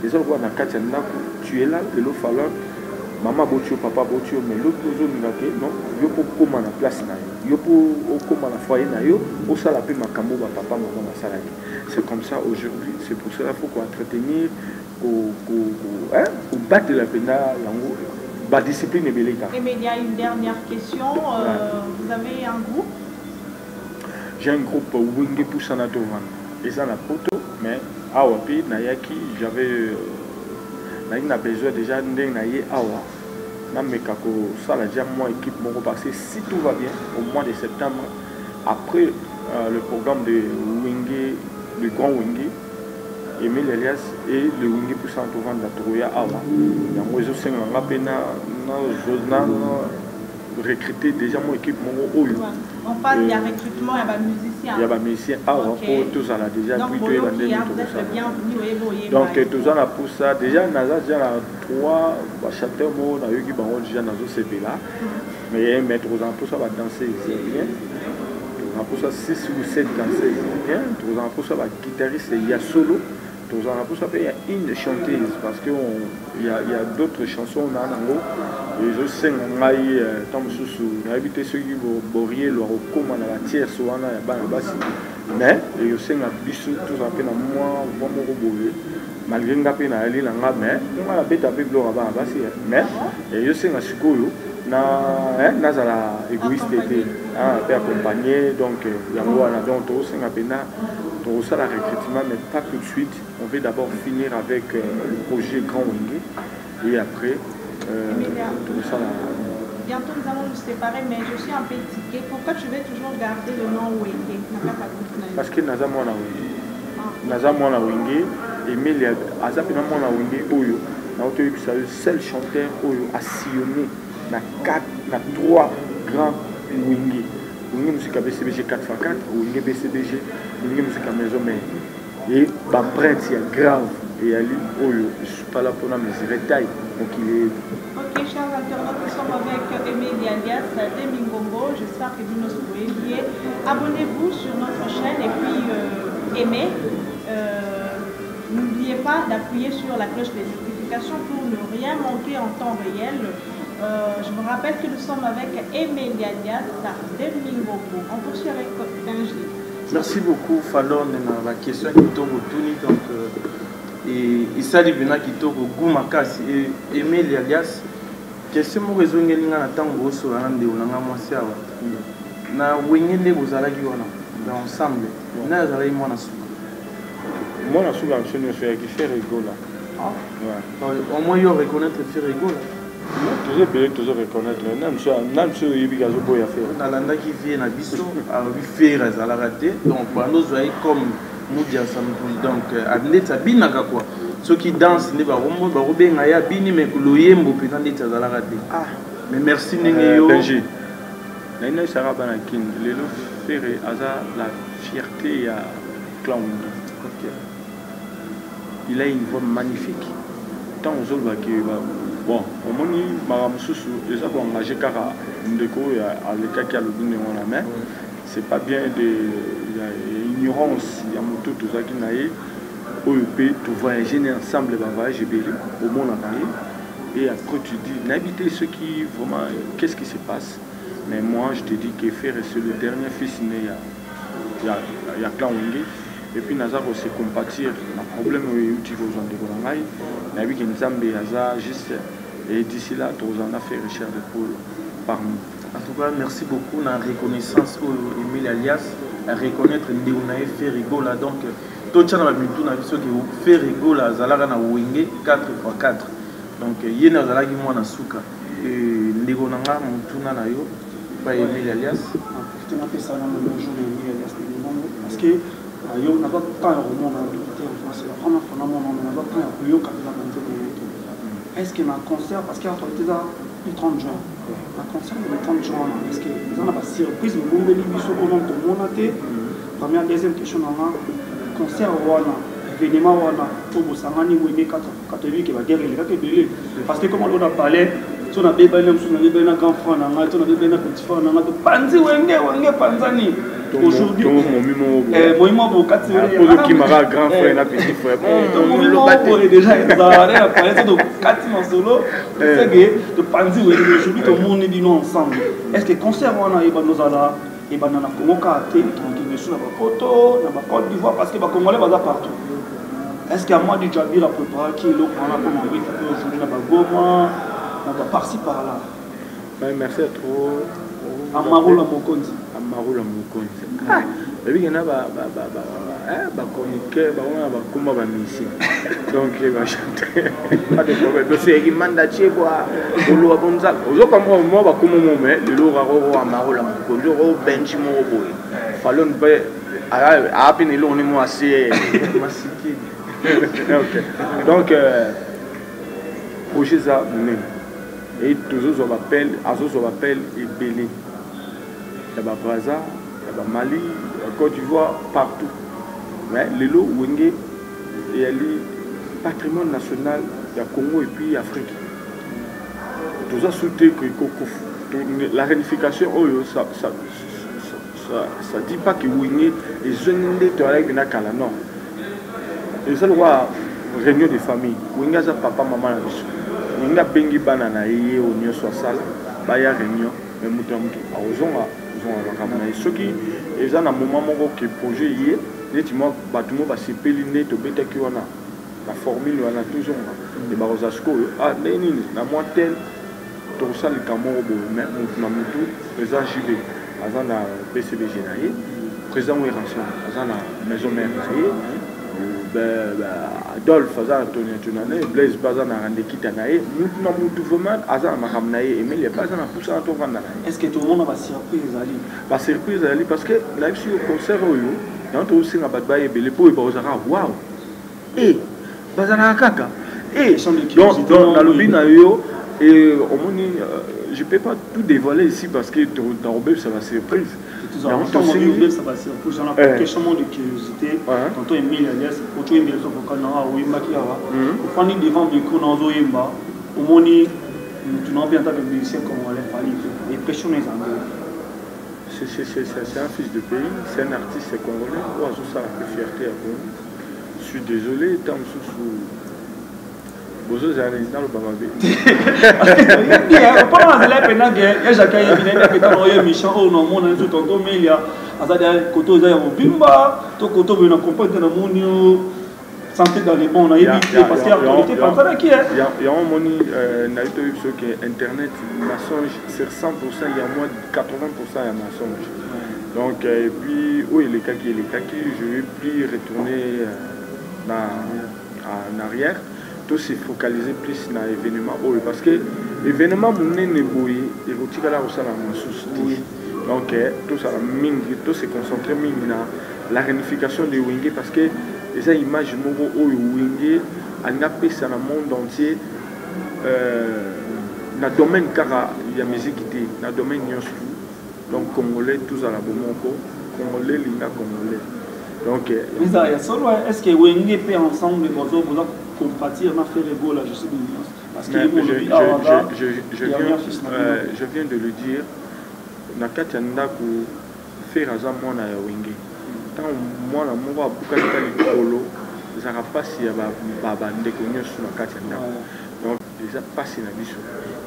Speaker 1: les autres na katia ndako tu es là et l'eau falloir maman botio papa botio mais l'autre zone ngake non yo pour comment na place na yo pour comment na foyer na yo au sala pe makambo ba papa maman na salaki. C'est comme ça aujourd'hui, c'est pour cela qu'il faut entretenir pour battre la pena lango ba discipline beleka.
Speaker 9: Et mais il y a une dernière question, vous avez un groupe?
Speaker 1: J'ai un groupe Wenge Poussana Tovan. Et ça na poto mais awa pi na yaki j'avais na besoin déjà ndeng na ye awa na mekako ça la déjà moi équipe mon parce que si tout va bien au mois de septembre après le programme de Wenge, le grand Wenge Emile Elias et le Wenge Poussana Tovan da Troya awa yango ezo senga nga pe na recruter déjà mon équipe mon oyo.
Speaker 9: On parle de recrutement et de musiciens.
Speaker 1: Il y a des musiciens pour tous ça là déjà
Speaker 9: donc
Speaker 1: plutôt donc tous ça là pour ça déjà naza déjà 3 chanteurs mo na yoki bango déjà nazo CP là mais mettre aux pour ça va danser bien pour ça 6 ou 7 danseurs bien pour ça va guitariste il y a solo pour ça il y a une chanteuse parce que il y a d'autres chansons on a nango et je sais ngai tant sous habiter ceux qui borier leur comment na la tierce wana ya bana basi mais je sais na biso tout ça pe na moi vraiment boye malgré ngape na ali na nga mais on va beta pe blora bana basi mais je sais na sikoyo na zala égoïste était pe accompagné donc yango wana donc to senga pena Donc ça, le recrutement, mais pas tout de suite. On veut d'abord finir avec le projet Grand Wenge. Et après, tout ça.
Speaker 9: Bientôt nous allons nous séparer, mais je suis un peu tiqué. Pourquoi tu veux toujours garder le nom Wenge?
Speaker 1: Parce que Naza Mwana Wenge. Naza Mwana Wenge. Emilia Azapina Mwana Wenge Oyo. C'est le seul chanteur Oyo a sillonné na 3 grands Wenge. Wenge musique BCBG 4x4, Wenge BCBG, Wenge musique maison mère. Et ma prêtre c'est grave. Et Ali Oyo, je ne suis pas là pour mes détails. Donc il est.
Speaker 9: Ok, chers internautes, nous sommes avec Emilie alias Demi Ngombo. J'espère que vous nous suivez. Abonnez-vous sur notre chaîne et puis aimez. N'oubliez pas d'appuyer sur la cloche des notifications pour ne rien manquer en temps réel. Je me rappelle que nous sommes avec Emilie alias Demi Ngombo. On poursuit avec Benji.
Speaker 2: Merci beaucoup, Fallon. La question qui tombe au donc. Et ça dit bien qu'il tombe au goût macas et Emilie alias. Question mo raison ngeli na tango so ande onanga mwasi awa. Na wengende bozalaki wana dans ensemble. Na zalaki mwana suka.
Speaker 1: Mwana suka mchoni fait qui fait rigola.
Speaker 2: Ah. Ouais. Au moins il reconnaître fait rigola.
Speaker 1: Toujours bien toujours reconnaître. Nam so yibi gazo boya faire.
Speaker 2: Na landa qui vient na biso a vu faire za raté. Donc nous zoai comme Moudi ensemble donc adneta binaka quoi. Ceux qui dansent ne ba rombo ba robenga ya bini me kuloyembo pena ndeta za raté. Ah, mais merci Nengeyo.
Speaker 1: Benji. Naina Saraba na kin lelo faire aza la fierté à clan. OK. Il a une voix magnifique. Tant aux autres qui bon, au moni maramususu eza ko engagé kara ndeko ya avec qui a le bini wana main. C'est pas bien de ignorance, il y a moto tout ça qui naïe OEP tout voyager ensemble va voyager au monde en et après tu dis n'habiter ceux qui vraiment qu'est-ce qui se passe, mais moi je te dis que faire c'est le dernier fils né il y a clan Wenge et puis Nazar aussi compatir le problème où tu veux en décoller nabi qui nzambe aza juste et d'ici là tu en as fait recherche de pour par nous.
Speaker 2: En tout cas, merci beaucoup dans la reconnaissance pour Emilie alias, à reconnaître Ndéounae fait rigola. Donc, tout le monde a vu qui fait rigola, Zalaga na Wenge 4x4. Donc, il y a Zalaga qui m'a souka. Et Ndéounaga, Moutuna na yo, pas Emilie alias.
Speaker 7: Je n'ai pas ça dans le jour d'Emilie alias. Parce que yo n'a pas tant de romans dans le c'est la première fois dans mon nom, on n'a pas tant de yo quand est-ce qu'il y a un concert parce qu'il y a le 30 juin. La concert le 30 juin, est-ce qu'il y a une surprise, le monde de l'Ibiso au nom de mon athée. Première, deuxième question, concert Wana, événement Wana, pour Bosangani, Wenge 4 qui va dire les parce que comme on a parlé, si on a bébé, on a bébé un grand frère, on a bébé un petit frère, on a Panzi Wenge Panzani. Aujourd'hui, moi,
Speaker 1: qui m'a grand frère, un petit frère.
Speaker 7: On est déjà parlé de 4 en solo. De Panzi, aujourd'hui, tout le monde est dit ensemble. Est-ce que concert on a nous ala et ben on a comment caractère qui sur la photo, dans la Côte d'Ivoire parce que les Congolais sont partout. Est-ce qu'il y a moi du Djabi la préparer qui est là on a comme on veut aujourd'hui dans la Goma, dans par-ci par-là.
Speaker 1: Merci à trop.
Speaker 7: Amarula Mokonzi.
Speaker 1: Amarula Mokonzi. Et puis il y en a chroniqueur, comment va ici. Donc il va chanter. Pas de problème. Donc c'est Rimanda Tchekwa, Olo Bonza. Aujourd'hui comme moi va comme moi le loro ro Amarula Mokonzi, ro Benji Moroboy. Fallon be a peine lo ni moi assez massifié. OK. Donc projet ça même. Et toujours on m'appelle, Azos on m'appelle et Belé. Il y a Brazza, il y a Mali, Côte d'Ivoire, partout. Mais Lelo, Wenge, il y a le patrimoine national, il y a Congo et puis Afrique. Tout ça soutenu que la réunification, ça ne dit pas que Wenge est jeune de Tourelle de Nakala, non. Et ça, c'est réunion de famille. Wenge a papa, maman, Wenge a bengi banana et au Nyo Soasala, Baya réunion, mais Moutamouki, à Ozonga. Ce qui est un moment où le projet est, nettement, bâtiment va s'épeler net au bêta qui on a. La formule, on a toujours. Les barosasco, ah, Lénine, la moitié, tout ça, le Camaro, même, Moutou, les AJB, avant la PCBG, président Ouéranson, à la maison mère, Adolphe, à Antonio Tunane, Blaise Bazan a rendu Kitanae, nous n'avons tout vraiment, à la Maramnae, mais il n'y a pas un pouce à ton Vandanae.
Speaker 7: Est-ce que tout le monde a surprise Ali?
Speaker 1: Pas surprise Ali, parce que là, je suis au concert, il y a aussi un badbaye, les pots et Bauzara, waouh! Et, Bazana Kaka, et, donc, dans le binario, et au moins, je ne peux pas tout dévoiler ici parce que dans Robert, ça va surprise.
Speaker 7: Ça va surprise, on a pas question de curiosité. Tantôt, Emile Alias, pour tout Emile Sofokana, ou Imakiara, au fond, devant le micro, dans Zoyemba, au moins, tu n'as pas entendu de musicien comme on l'a fallu. Et pression les Anglais.
Speaker 1: C'est un fils de pays, c'est un artiste congolais. Moi, ça a fait fierté à Congo. Je suis désolé, tant que Bozo zali dans le Bamabé.
Speaker 7: Pendant la peine il y a Jacques Yébine qui est dans le mission au nom de tout tonton mais il y a azada koto za bimba to koto bena comprendre na monio santé dans les bons on a évité parce qu'il y a autorité pas ça qui est
Speaker 1: il y a un moni na ito ce que internet mensonge sur 100% il y a moins de 80% il y a mensonge. Donc et puis oui les cas qui je vais plus retourner en arrière. Tout s'est focalisé plus dans l'événement parce que l'événement n'est pas boy et vous tirez là où ça la souci donc tout ça tout s'est concentré dans la réunification de Wingé parce que les images nouveau au Wingé en a pris ça dans le monde entier dans le domaine car il y a musique qui est dans le domaine donc congolais tous à la bomoko congolais linga congolais donc
Speaker 7: est-ce que Wingé peut ensemble compatir ma faire ego là je sais bien parce que
Speaker 1: je viens de le dire na kati anda ku faire za mwana ya wenge tant mwana moko abuka likolo ezaka pasi ya bandeko nyonso na kati anda donc déjà pasi na biso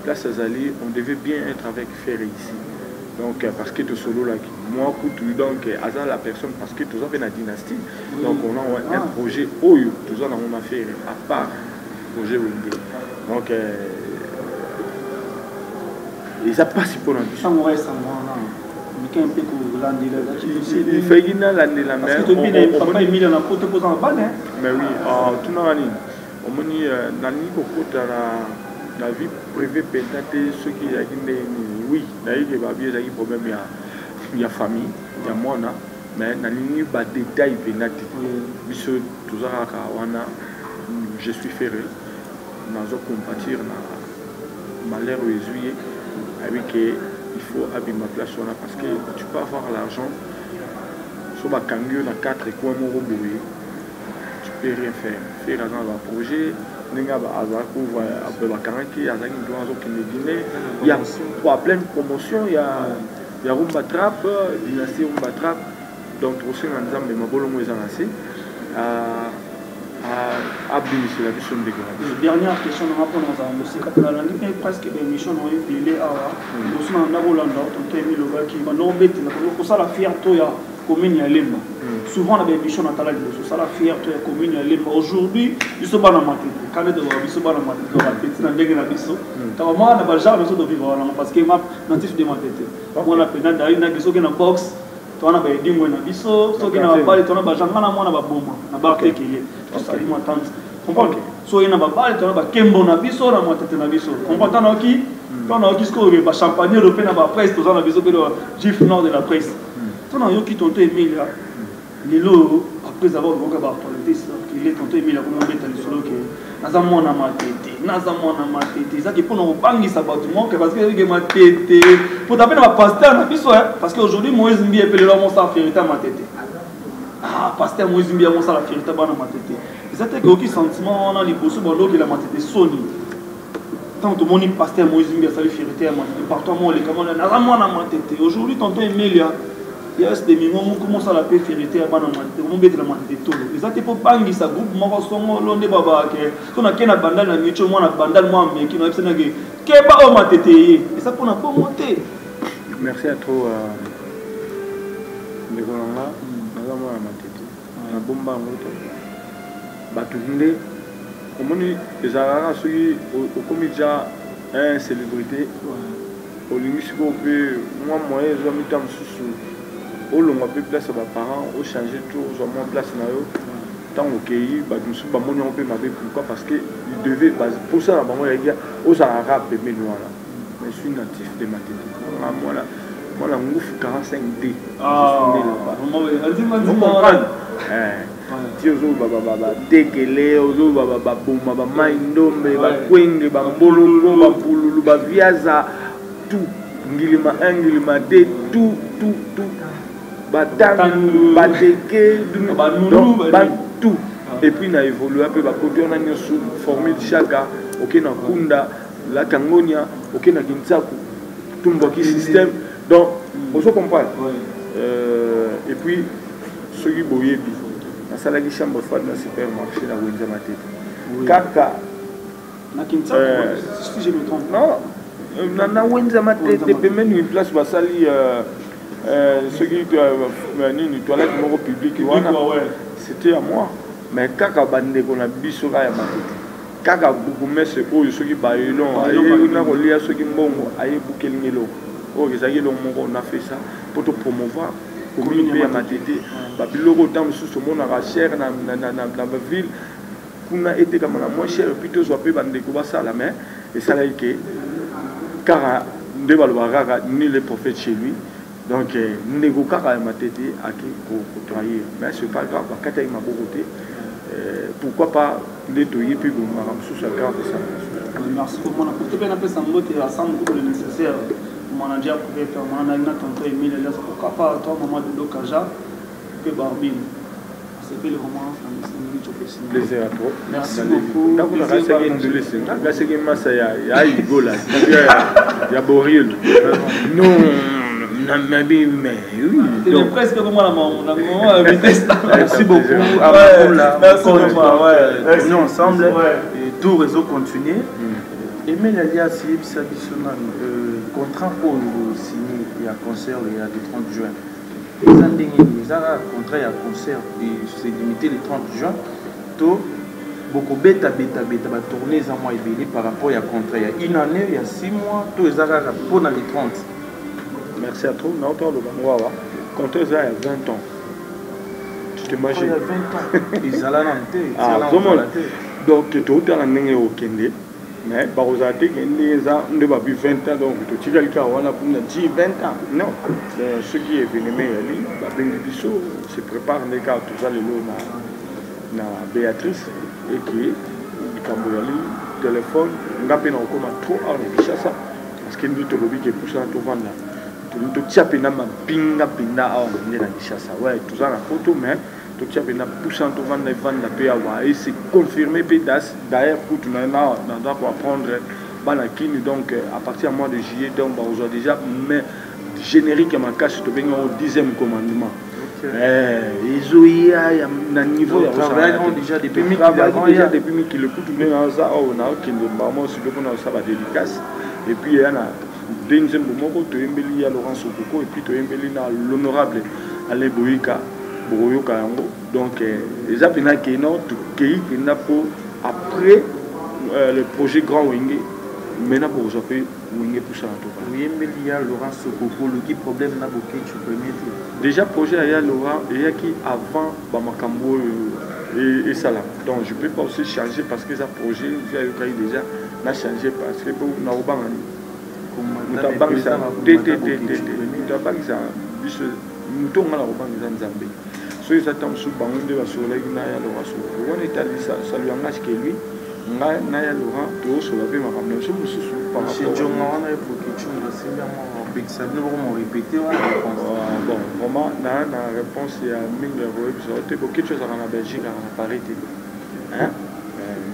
Speaker 1: place azali on devait bien être avec faire ici donc parce que tout solo là moi kutu donc aza la personne parce que tout ça fait la dynastie donc on a un projet oyo tout ça on a fait à part projet Wenge donc ils a pas si pour
Speaker 7: ça moi ça moi mais qu'un peu que l'année
Speaker 1: il fait une l'année la mer
Speaker 7: on pas mis dans la côte pour en ban
Speaker 1: mais oui tout na ni on moni nani ko kota la vie privée peut-être ceux qui a oui d'ailleurs va bien des problème il y a famille il y a moi mais nani ba détail penati biso tout ça wana je suis ferré nazo compatir na malheur juillet avec il faut abîmer ma place là parce que tu peux avoir l'argent sur ma kangyo na 4 coins mon roboué tu peux rien faire dans un projet nenga ba azako va appeler la kanki azaki doazo qui me dîner il y a plein de promotions il y a rumba trap dynastie rumba trap donc aussi ensemble ma bolongo ezanasi à bénéficier la mission de Gora.
Speaker 7: Dernière question, on va prendre dans le secrétaire de la presque une mission on est filé à aussi en Hollande on t'a mis le gars qui va non bête pour ça la fierté ya commune ya Lemba. Souvent on a des missions dans la ville ça la fierté ya commune ya Lemba. Aujourd'hui ils sont pas dans ma tête quand de voir ils sont pas dans ma tête la petite na ndenge na biso ta moi na ba jamais de vivre parce que ma natif de ma tête moi la pena d'ailleurs na biso que na box tona ba edingo na biso soki na babali tona ba jangana mwana ba boma na ba tekele to sali mo tante comprendre so ina ba bali tona ba kembo na biso na mo tete na biso comprendre tona oki sko ba champagne européen na ba presse to na biso que gif nord de la presse tona yo ki tonto Emilia lelo après avoir donc ba actualité qu'il est tonto Emilia comme on beta le solo que naza mwana matete ça qui pour nous bangisa bato mo que parce que ma tete pour taper na pasteur na biso parce que aujourd'hui Moïse Mbi appelé l'homme ça fierté matete pasteur Moïse Mbi mon ça la fierté bana matete ça te que aucun sentiment on a les bosso bando que la matete soni tant tout monde pasteur Moïse Mbi ça la fierté matete partout moi les comment naza mwana matete aujourd'hui tonton Emilia il y a des moments où on commence à la paix fierté à Banamante, on met de la matérialité tout. Et ça, tu peux pas gagner ça, groupe, moi, on est baba, on a qu'un bandal, on a mis moi, un bandal, moi, mais qui n'a pas de qu'est-ce qu'on m'a tété. Et ça, pour n'a pas monter.
Speaker 1: Merci à toi, les Golanga, madame, ma tété. La bombe en route. Batoumine, comme on dit, les Arabes, au comédien, un célébrité, au limite, moi, je vais me mettre sous. au long de place à parents, au changer tout, au moins place tant au pays, nous sommes pas mon peu pourquoi parce que il devait pour ça maman il y a aux arabes mais noirs là. Mais je suis natif de ma tête. Moi la ngouf 45D.
Speaker 7: Ah.
Speaker 1: Tiozo baba tekele ozo baba boma ba maindombe ba kwenge ba mbolongo ba pululu ba viaza tout ngilima ngilima de tout batangu bateke ba tout et puis na évolué un peu ba côté on a une formule chaka OK na kunda la kangonia OK na kinsaku tumba ki système donc on se comprend et puis ce qui boyebi na sala ki chambre froide na supermarché na wenza matete kaka
Speaker 7: na kinsaku si je me trompe
Speaker 1: non na wenza matete pemeni une place basali ce qui ni toilette moko public c'était à moi mais kaka bande ko na biso ka ya matete kaka bukumese oyo soki bayelon aye na kolia soki mbongo aye bukelingelo oyo ezaki elongo moko on a fait ça pour te promouvoir commune ya matete babiloko tant mosusu omonaka cher na baville kuna etekama na moins cher puis tozwa mpe bandeko basala mais esalaki ke kaka nde balobaka kaka ni le prophète chez lui donc ndeko kaka ya matete aki kotrahir mais c'est pas grave bakataki maboko te pourquoi pas les toyer puis bon madame sous sa carte ça
Speaker 7: merci pour mon pour tout bien après ça mbote ensemble tout le nécessaire manager pour faire mon ami tonton Emile là pourquoi pas toi maman de Dokaja que Barbine c'est que le roman c'est
Speaker 1: plaisir à toi
Speaker 7: merci beaucoup
Speaker 1: donc on a rasé une de laisser là c'est que massa ya Igola ya Boril non mais oui
Speaker 7: donc presque comme moi
Speaker 2: merci beaucoup nous ensemble et tout réseau continuer Emile alias Yebisa Bissonan contrat pour signer il y a concert il y a le 30 juin les a contrat il y a concert et c'est limité le 30 juin tout beaucoup bêta va tourner à mois et par rapport à contrat il y a une année il y a 6 mois tout les a pour dans les 30.
Speaker 1: Merci à toi. Non, toi, le Bangwa, quand tu as 20 ans, tu t'imagines.
Speaker 2: Il y a 20 ans. Ils allaient
Speaker 1: ah, vraiment. Donc, tu es en train au Kende. Mais, par exemple, tu as 20 ans, donc tu as 20 ans. Non. Ce qui est venu, se prépare les cas, tout ça, na Béatrice, et qui est téléphone, on a trop à ça. Parce qu'il nous a poussé à tout vendre. Tu as pena ma pinga pinda a on est dans Kinshasa ouais tout ça la photo mais tu as pena poussant au vendre la paix et c'est confirmé pédas d'ailleurs pour tout on doit apprendre banakini donc à partir du mois de juillet donc on a déjà mais générique à ma cache tu bien au 10e commandement ils ont il y a un niveau de travail déjà depuis qu'il le coûte bien ça on a qui ne maman c'est qu'on a ça va dédicace et puis il y a deuxième moment tu embellis à Laurent Sokoko et puis tu embellis à l'honorable Alain Boyika Boroyoka yango donc les apena qui non tu qui n'a pour après le projet Grand Wenge maintenant pour zapper Wenge pour ça tout
Speaker 2: oui embellis à Laurent Sokoko le qui problème n'a boké tu peux mettre
Speaker 1: déjà projet à Laurent et y a qui avant Bamakambo et ça là donc je peux pas aussi changer parce que ça projet j'ai déjà n'a changé parce que pour na obangani mutabangisa biso mutonga la obangisa nzambe so ezata musu bango nde basolaki na ya Laurent Sokoko wana etalisa salu yanga chez lui nga na ya Laurent tozosola mpe makambo na biso mosusu
Speaker 2: jonga wana epokitunga seliamo bekisa bino boko répété wana
Speaker 1: bon vraiment na réponse ya mingi ya koyebisa te bokitu ezalaka na Belgique aka na Paris te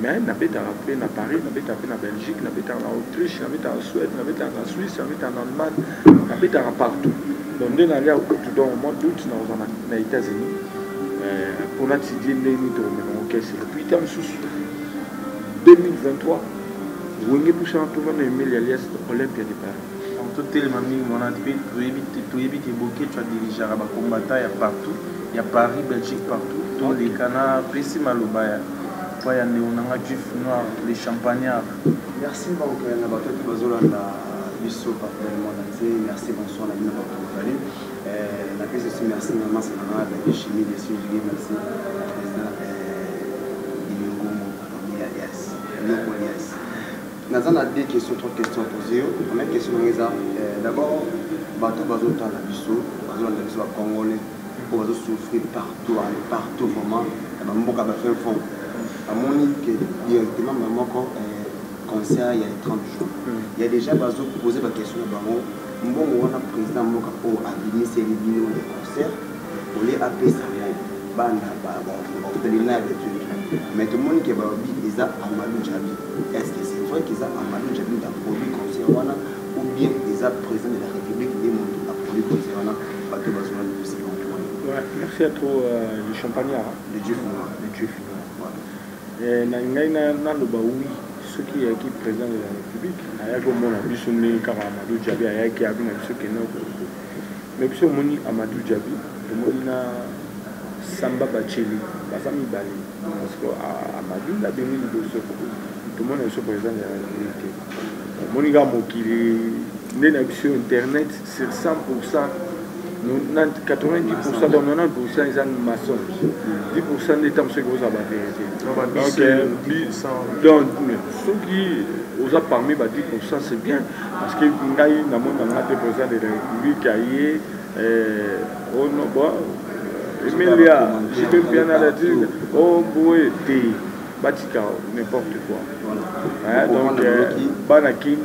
Speaker 1: mais nabetaka mpe na Paris nabetaka mpe na Belgique nabetaka na Autriche nabetaka na Suède nabetaka na Suisse nabetaka na Allemagne nabetaka partout donc nde nalia okutu donc au mois d'août naoza na États-Unis mpona tidie ndeni tokomema okesela puis ta mosusu 2023 wenge pusana tovana Emile alias Olympia de Paris
Speaker 2: totelema mingi wana mpe toyebi te boke tu adirigeaka bakombata ya partout ya Paris Belgique partout tolekana pesi maloba ya ya Néonanga Juif Noir, les champagnards.
Speaker 10: Merci beaucoup, Nabato Bazolanda, Bisso, merci, bonsoir, la vie de La pièce aussi, merci, maman, c'est maman, la chimie, des sujets, merci, président Dimingo Yes. Nous avons deux questions, trois questions à poser. La première question est d'abord, bateau bateau dans la biseau, bateau dans la biseau congolais, pour bateau souffrir partout vraiment. Maman qui a fait un fond. À mon avis, directement maman concert il y a 30 jours. Il y a déjà bateau posé la question à maman. Bon, on a président Moka pour aligner ces vidéos de concert pour les appeler ça. Mais tout le monde qui est Amadou Djabi. Est-ce que c'est vrai qu'ils ont Amadou Djabi dans le produit concert ou bien ils ont président de la République des mondes dans le produit concert?
Speaker 1: Merci à toi, le champagnard.
Speaker 10: Le Dieu finnois.
Speaker 1: Oui, ce qui est président de la République, il y a comme on a vu son nez car Amadou Djabi a qui a vu ce qui est non. Mais puis on dit Amadou Djabi, on a Samba Bacheli, la famille Bali. Parce que Amadou l'a béni de ce tout le monde est ce président de la République. Mon gars, qui est sur Internet, c'est 100%. 90% de 90% ils sont maçons. 10% des temps, c'est que vous avez donc, ceux qui vous ont parmi 10%, c'est bien. Parce que nous avons des présidents de la République, Emilia, je peux bien aller dire, oh, boy, Batika, n'importe quoi. Voilà. Donc, Banakin,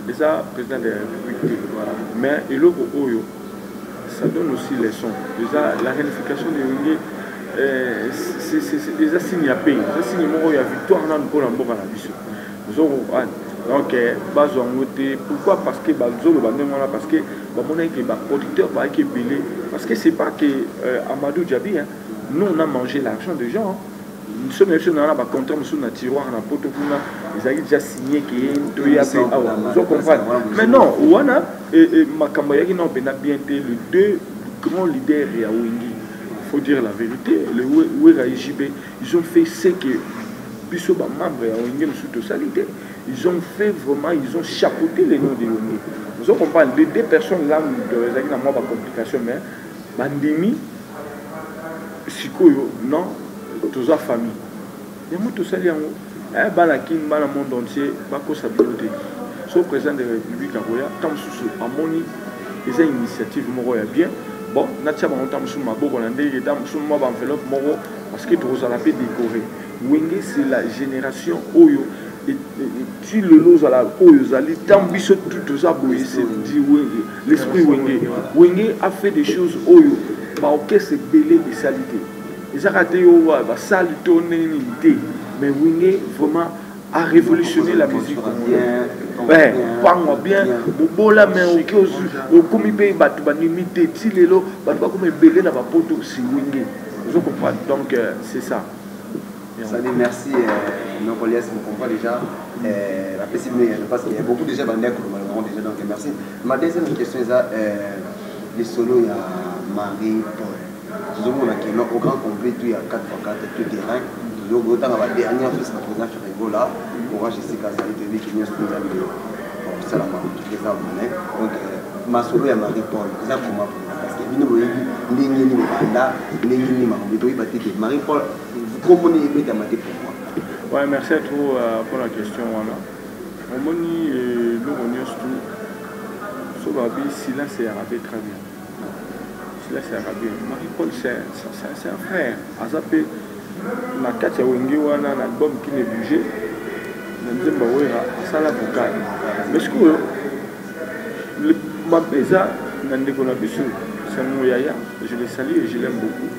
Speaker 1: c'est ça, président de la République. Mais il y ça donne aussi les sons. Déjà, la réunification de Wingé, c'est déjà signé à pays. C'est signé à victoire dans le pôle en Boka. Donc, pourquoi? Parce que parce que producteur qui est belé. Parce que c'est pas que Amadou Djabi, nous on a mangé l'argent des gens. Nous sommes même dans la contrat, nous sommes dans le tiroir, dans la pote, ils ont déjà signé qui est vous comprenez. Mais non, Ouana et Makambayaki n'ont pas bien été les deux grands leaders à Wingi. Il faut dire la vérité, les Ouera IJB, ils ont fait ce que Bissot membre à Wingi nous salité. Ils ont fait vraiment, ils ont chapeauté les noms de Wingi. Vous comprenez, les deux personnes là, ils ont pas de complications, mais Bandimi, Sikoyo, non. Tous la famille. Il y a tout ça, il y a un monde entier, le président de la République, tant que Amoni, les initiatives bien. Bon, Natia parce que tout ça l'a fait décorer. Wenge, c'est la génération Oyo. Et si le lot à la Oyo, tant tout ça, l'esprit Wenge. Wenge a fait des choses Oyo, c'est belé et salité. Ils ont raté mais Wingé vraiment a révolutionné la musique congolaise. Ouais, pas bien. Bola mais au commis pays batu banimité tilelo batu ba comme belé na ba poto si Wingé. Vous comprenez donc c'est ça.
Speaker 10: Salut, merci. Nos collègues, vous comprenez déjà. La possibilité, parce qu'il y a beaucoup de gens qui ont déjà donc merci. Ma deuxième question est les solos, il y a Marie-Paul. Nous avons au grand complet, il y a 4x4, tout terrain. Nous avons autant la dernière fois, c'est le président Ferrego là. Pour moi, je sais qu'à Salé TV qui vient se faire ça, donc, ma solo, il y a Marie-Paul. C'est ça pour moi. Parce que nous avons Marie-Paul, vous comprenez bien pour moi.
Speaker 1: Ouais, merci à toi pour la question. Au moment où nous avons tout, silence et arabe très bien. Là c'est arabien. Marie-Paul c'est un frère. Azapé na kati ya wengi wana na album qui n'est budget. Na nzemba wera asala vocal. Mais ce que le mapeza na ndeko na biso c'est mon yaya. Je le salue et je l'aime beaucoup.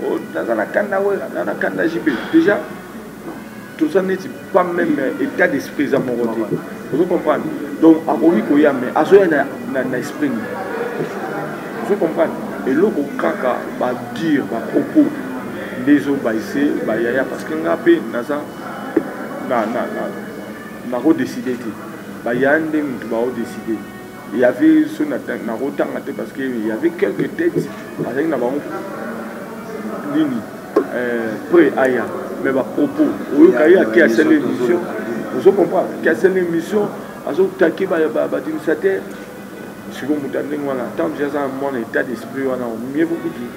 Speaker 1: Oh dans la kanda wera, dans la kanda JB. Déjà tout ça n'est pas même état d'esprit à mon côté. Vous comprenez? Donc à Omi Koya mais azoya na esprit. Vous comprenez? Et là, on va dire à propos des autres baissés, parce que n'a pas décidé. Il y a un décidé. Il y avait ce parce qu'il y avait quelques textes avec pré-aya. Mais à propos, il y a qui a cette émission, vous comprenez? Qui a cette émission, à ce taquet, Si vous m'entendez, tant que j'ai mon état d'esprit, mieux vous dire.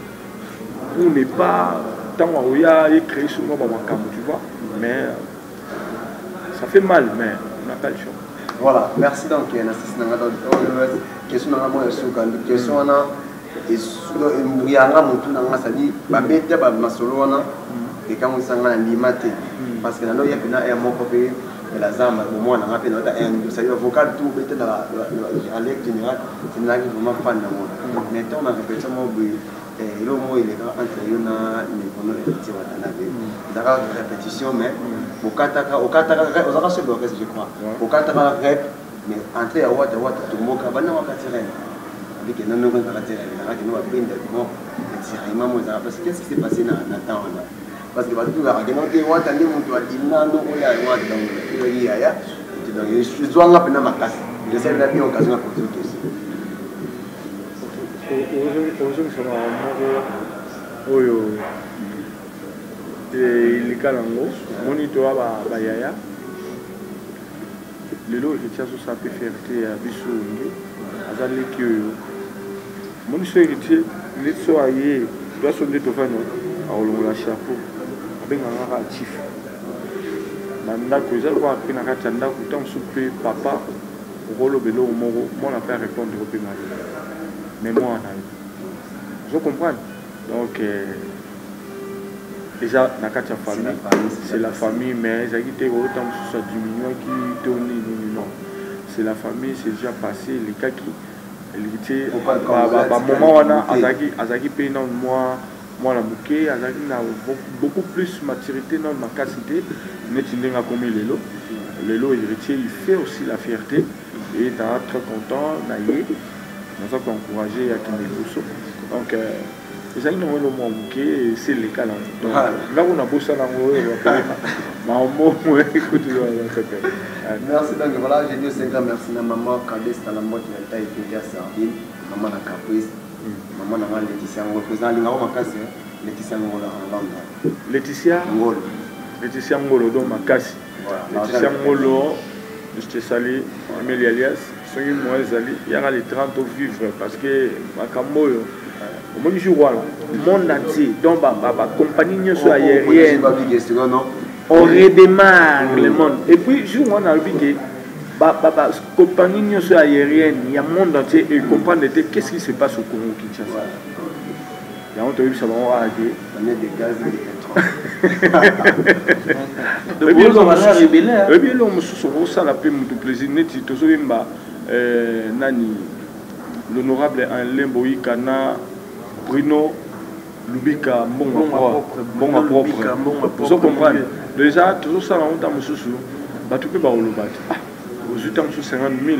Speaker 1: Pour ne pas, tant qu'il y a écrit sur moi, tu vois. Mais ça fait mal, mais on n'a pas le choix.
Speaker 10: Voilà, merci donc. Question dans la question et il y a un monde qui dit que et quand on s'en a limité parce que là il y a un mot copié et la zame au moins on a rappelé notre ça y est vocal tout était dans la lecture générale c'est là que vraiment fan de moi mais on a répété mon bruit et le mot il est entre yona mais on a répété d'accord répétition mais au kataka aux arraches de l'orchestre je crois au kataka rep mais entre à what tout le monde va n'a pas tiré avec un nom de la terre avec un nom à peine de mot parce que qu'est-ce qui s'est passé dans le temps là parce que tout va regarder on attendait mon doigt il n'a non on a donc il y a donc je suis doit la peine ma casse je sais la bien occasion pour tout aussi
Speaker 1: aujourd'hui ça va oyo il kalango monitor ba yaya lelo héritier so ça peut fierté à biso ngi azali que mon héritier les so aye doit sonner to fano a olongola chapeau benganga chief nanda ko za ko apina ka tanda ko tant soupe papa rolo belo moro mon a pas répondre au pema mais moi je comprends donc déjà na kata famille c'est la famille mais ça qui était autant ça diminue qui tourne non c'est la famille c'est déjà passé les cas qui héritier moment wana azaki pe non moi la bouquet azaki na beaucoup plus maturité dans ma capacité neti ndenga comme lelo héritier il fait aussi la fierté et t'as très content naïe nous avons encouragé à Kindeluso donc les amis n'ont pas bouquet c'est le cas là donc là on a bossé là
Speaker 10: merci donc voilà j'ai dit 5 ans merci à maman Kadès dans la mode de taille Pédia Sardine maman la Caprice maman na Laetitia Ngolo président linga makasi Laetitia Ngolo en Londres Laetitia Ngolo donc makasi Laetitia Ngolo je te salue Emile Alias soki moi ezali yaka les 30 au vivre parce que makambo oyo omoni jour wana monde entier donc compagnie nyonso aérienne on redémarre le monde et puis jour wana alobi ke compagnie nyonso aérienne il y a monde entier et comprendre qu'est-ce qui se passe au Congo Kinshasa yango toyebisa bango kaka ke ebi eloko mosusu okosala mpe moto plaisir neti tozoyemba nani l'honorable Alain Boyika na Bruno Lubika mbonga propre vous comprenez déjà tozosala ngo ntango mosusu bato mpe baoloba te ozuta mosusu 50 000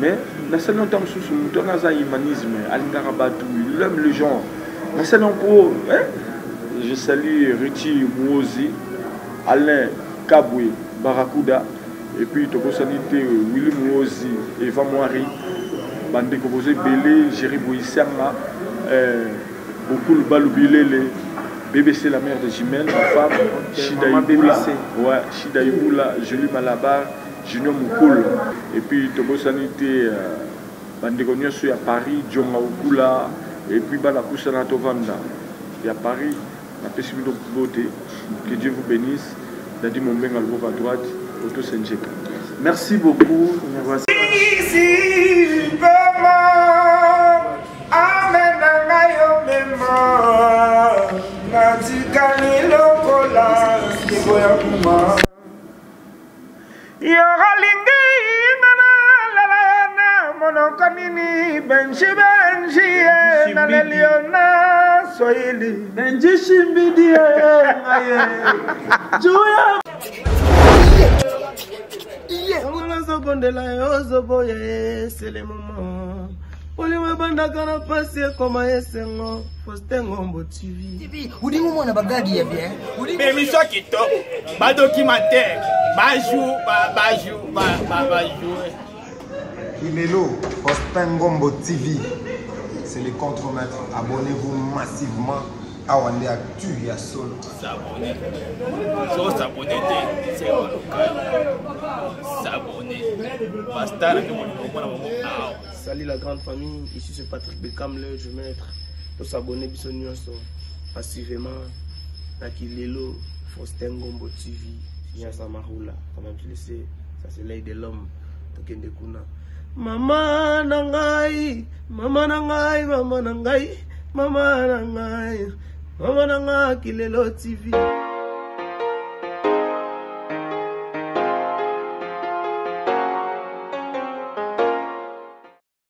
Speaker 10: mais nasali ntango mosusu moto wana aza humanisme alingaka bato il aime le genre nasali yango je salue Richi Mouozi Alain Kabwe Barakuda et puis tokosani te Willy Mouozi Eva Moari bandeko boze belé Jerry Boissanga beaucoup le balubilele BBC la mère de Jimel ma femme Shida Ibula ouais Shida Ibula Julie Malabar Junior Moukoul et puis tokosani te bandeko nyonso ya Paris Djonga Okula et puis bala kusana tovanda ya Paris la possibilité de beauté que Dieu vous bénisse Dadi Mombenga le à droite Auto Senjeka
Speaker 2: merci beaucoup
Speaker 5: Monokanini benji na leliona soili benji shimbidi aye juya ngona zobondela yozoboye c'est le moment oliwe bandaka na pasi ekoma esengo Fostengo Ngombo TV
Speaker 4: udingo mwana bagadi ya bien
Speaker 5: émission kitoko ba documentaire ba
Speaker 6: Kinelo, Fostengo Ngombo TV, c'est le contre-maître. Abonnez-vous massivement awande actu ya solo.
Speaker 11: S'abonner. So s'abonner c'est local. S'abonner. Basta que mon
Speaker 3: Salut la grande famille, ici c'est Patrick Beckham, le je maître. Pour s'abonner passivement à Kilelo, Faustin Ngombo TV, Yasa Maroula, comme tu le sais, ça c'est l'œil de l'homme, Tokende Kuna. Mama nangai, mama nangai, mama nangai, mama nangai, mama nangai, Kilelo TV.